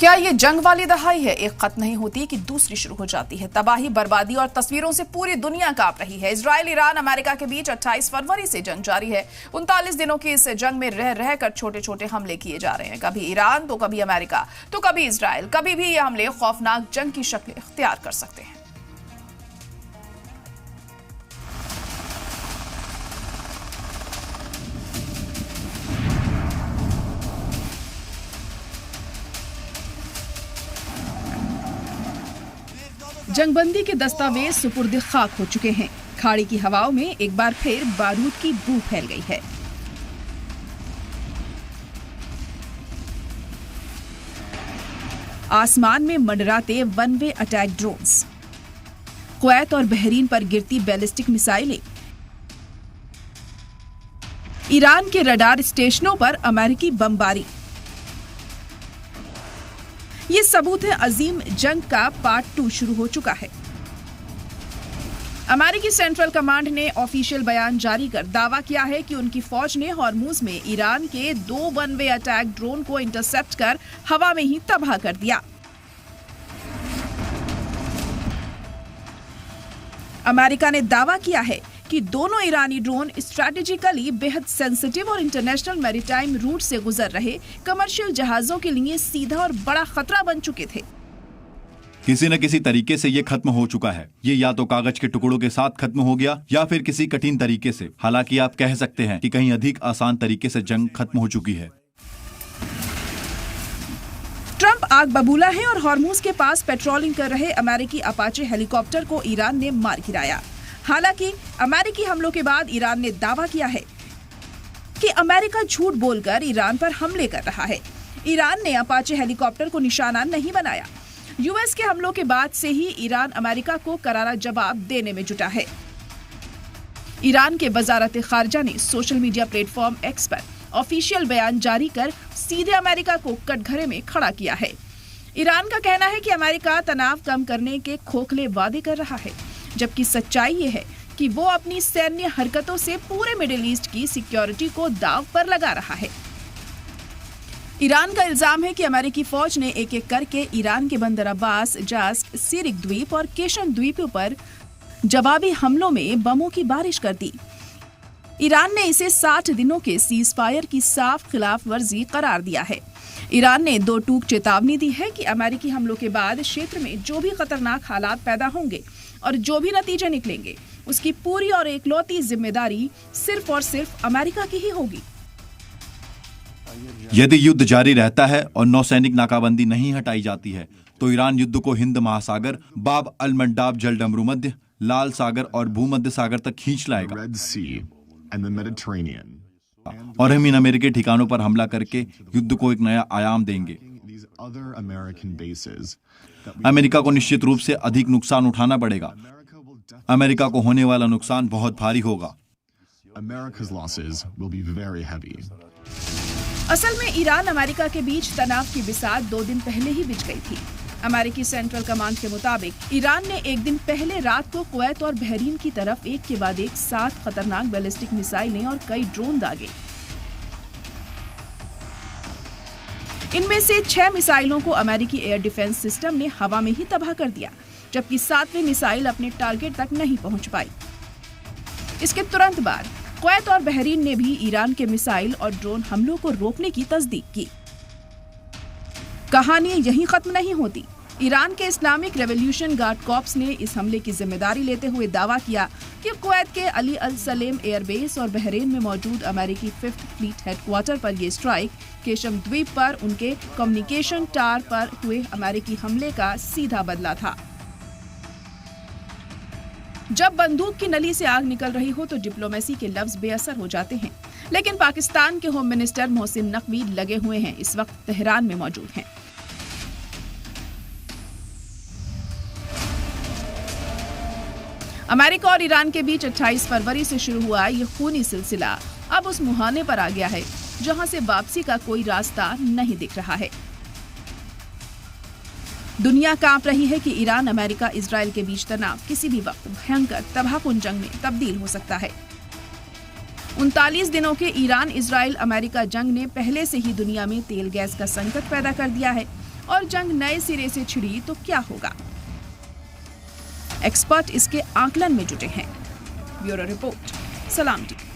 क्या ये जंग वाली दहाई है? एक खत्म नहीं होती कि दूसरी शुरू हो जाती है। तबाही, बर्बादी और तस्वीरों से पूरी दुनिया कांप रही है। इजराइल, ईरान, अमेरिका के बीच 28 फरवरी से जंग जारी है। 39 दिनों की इस जंग में रह रहकर छोटे छोटे हमले किए जा रहे हैं। कभी ईरान तो कभी अमेरिका तो कभी इजराइल। कभी भी ये हमले खौफनाक जंग की शक्ल इख्तियार कर सकते हैं। जंगबंदी के दस्तावेज सुपुर्द खाक हो चुके हैं। खाड़ी की हवाओं में एक बार फिर बारूद की बू फैल गई है। आसमान में मंडराते one way attack drones, Kuwait और बहरीन पर गिरती बैलिस्टिक मिसाइलें, ईरान के रडार स्टेशनों पर अमेरिकी बमबारी। ये सबूत है अजीम जंग का पार्ट 2 शुरू हो चुका है। अमेरिकी सेंट्रल कमांड ने ऑफिशियल बयान जारी कर दावा किया है कि उनकी फौज ने हॉर्मुज में ईरान के 2 वन वे अटैक ड्रोन को इंटरसेप्ट कर हवा में ही तबाह कर दिया। अमेरिका ने दावा किया है कि दोनों ईरानी ड्रोन स्ट्रैटेजिकली बेहद सेंसिटिव और इंटरनेशनल मैरीटाइम रूट से गुजर रहे कमर्शियल जहाजों के लिए सीधा और बड़ा खतरा बन चुके थे। किसी न किसी तरीके से ये खत्म हो चुका है। ये या तो कागज के टुकड़ों के साथ खत्म हो गया या फिर किसी कठिन तरीके से। हालांकि आप कह सकते हैं कि कहीं अधिक आसान तरीके से जंग खत्म हो चुकी है। ट्रंप आग बबूला है और हॉर्मुज के पास पेट्रोलिंग कर रहे अमेरिकी अपाचे हेलीकॉप्टर को ईरान ने मार गिराया। हालांकि अमेरिकी हमलों के बाद ईरान ने दावा किया है कि अमेरिका झूठ बोलकर ईरान पर हमले कर रहा है। ईरान ने अपाचे हेलीकॉप्टर को निशाना नहीं बनाया। यूएस के हमलों के बाद से ही ईरान अमेरिका को करारा जवाब देने में जुटा है। ईरान के वजारत खारजा ने सोशल मीडिया प्लेटफॉर्म एक्स पर ऑफिशियल बयान जारी कर सीधे अमेरिका को कटघरे में खड़ा किया है। ईरान का कहना है कि अमेरिका तनाव कम करने के खोखले वादे कर रहा है, जबकि सच्चाई ये है कि वो अपनी सैन्य हरकतों से पूरे मिडिल ईस्ट की सिक्योरिटी को दांव पर लगा रहा है। ईरान का इल्जाम है कि अमेरिकी फौज ने एक एक करके ईरान के बंदर अब्बास, जास्क, सिरिक द्वीप और केशन द्वीपों पर जवाबी हमलों में बमों की बारिश कर दी। ईरान ने इसे 60 दिनों के सीज फायर की साफ खिलाफ वर्जी करार दिया है। ईरान ने 2 टूक चेतावनी दी है कि अमेरिकी हमलों के बाद क्षेत्र में जो भी खतरनाक हालात पैदा होंगे और जो भी नतीजे निकलेंगे, उसकी पूरी और इकलौती जिम्मेदारी सिर्फ और सिर्फ अमेरिका की ही होगी। यदि युद्ध जारी रहता है और नौसैनिक नाकाबंदी नहीं हटाई जाती है तो ईरान युद्ध को हिंद महासागर, बाब अल मंडाब जलडमरू मध्य, लाल सागर और भूमध्य सागर तक खींच लाएगा और हम इन अमेरिकी ठिकानों पर हमला करके युद्ध को एक नया आयाम देंगे। अमेरिका को निश्चित रूप से अधिक नुकसान उठाना पड़ेगा। अमेरिका को होने वाला नुकसान बहुत भारी होगा। असल में ईरान अमेरिका के बीच तनाव की बिसात 2 दिन पहले ही बिछ गई थी। अमेरिकी सेंट्रल कमांड के मुताबिक ईरान ने एक दिन पहले रात को कुवैत और बहरीन की तरफ एक के बाद एक 7 खतरनाक बैलिस्टिक मिसाइलें और कई ड्रोन दागे। इनमें से 6 मिसाइलों को अमेरिकी एयर डिफेंस सिस्टम ने हवा में ही तबाह कर दिया, जबकि 7वीं मिसाइल अपने टारगेट तक नहीं पहुंच पाई। इसके तुरंत बाद कुवैत और बहरीन ने भी ईरान के मिसाइल और ड्रोन हमलों को रोकने की तस्दीक की। कहानी यहीं खत्म नहीं होती। ईरान के इस्लामिक रेवोल्यूशन गार्ड कॉर्प्स ने इस हमले की जिम्मेदारी लेते हुए दावा किया कि कुवैत के अली अल सलेम एयरबेस और बहरीन में मौजूद अमेरिकी 5th फ्लीट हेडक्वार्टर पर ये स्ट्राइक केशम द्वीप पर उनके कम्युनिकेशन टावर पर हुए अमेरिकी हमले का सीधा बदला था। जब बंदूक की नली से आग निकल रही हो तो डिप्लोमेसी के लफ्ज बेअसर हो जाते हैं, लेकिन पाकिस्तान के होम मिनिस्टर मोहसिन नकवी लगे हुए हैं। इस वक्त तेहरान में मौजूद हैं। अमेरिका और ईरान के बीच 28 फरवरी से शुरू हुआ ये खूनी सिलसिला अब उस मुहाने पर आ गया है जहां से वापसी का कोई रास्ता नहीं दिख रहा है। दुनिया कांप रही है कि ईरान, अमेरिका, इजराइल के बीच तनाव किसी भी वक्त भयंकर तबाहकुन जंग में तब्दील हो सकता है। 39 दिनों के ईरान इजराइल अमेरिका जंग ने पहले से ही दुनिया में तेल गैस का संकट पैदा कर दिया है और जंग नए सिरे से छिड़ी तो क्या होगा? एक्सपर्ट इसके आकलन में जुटे हैं। ब्यूरो रिपोर्ट, सलाम टीवी।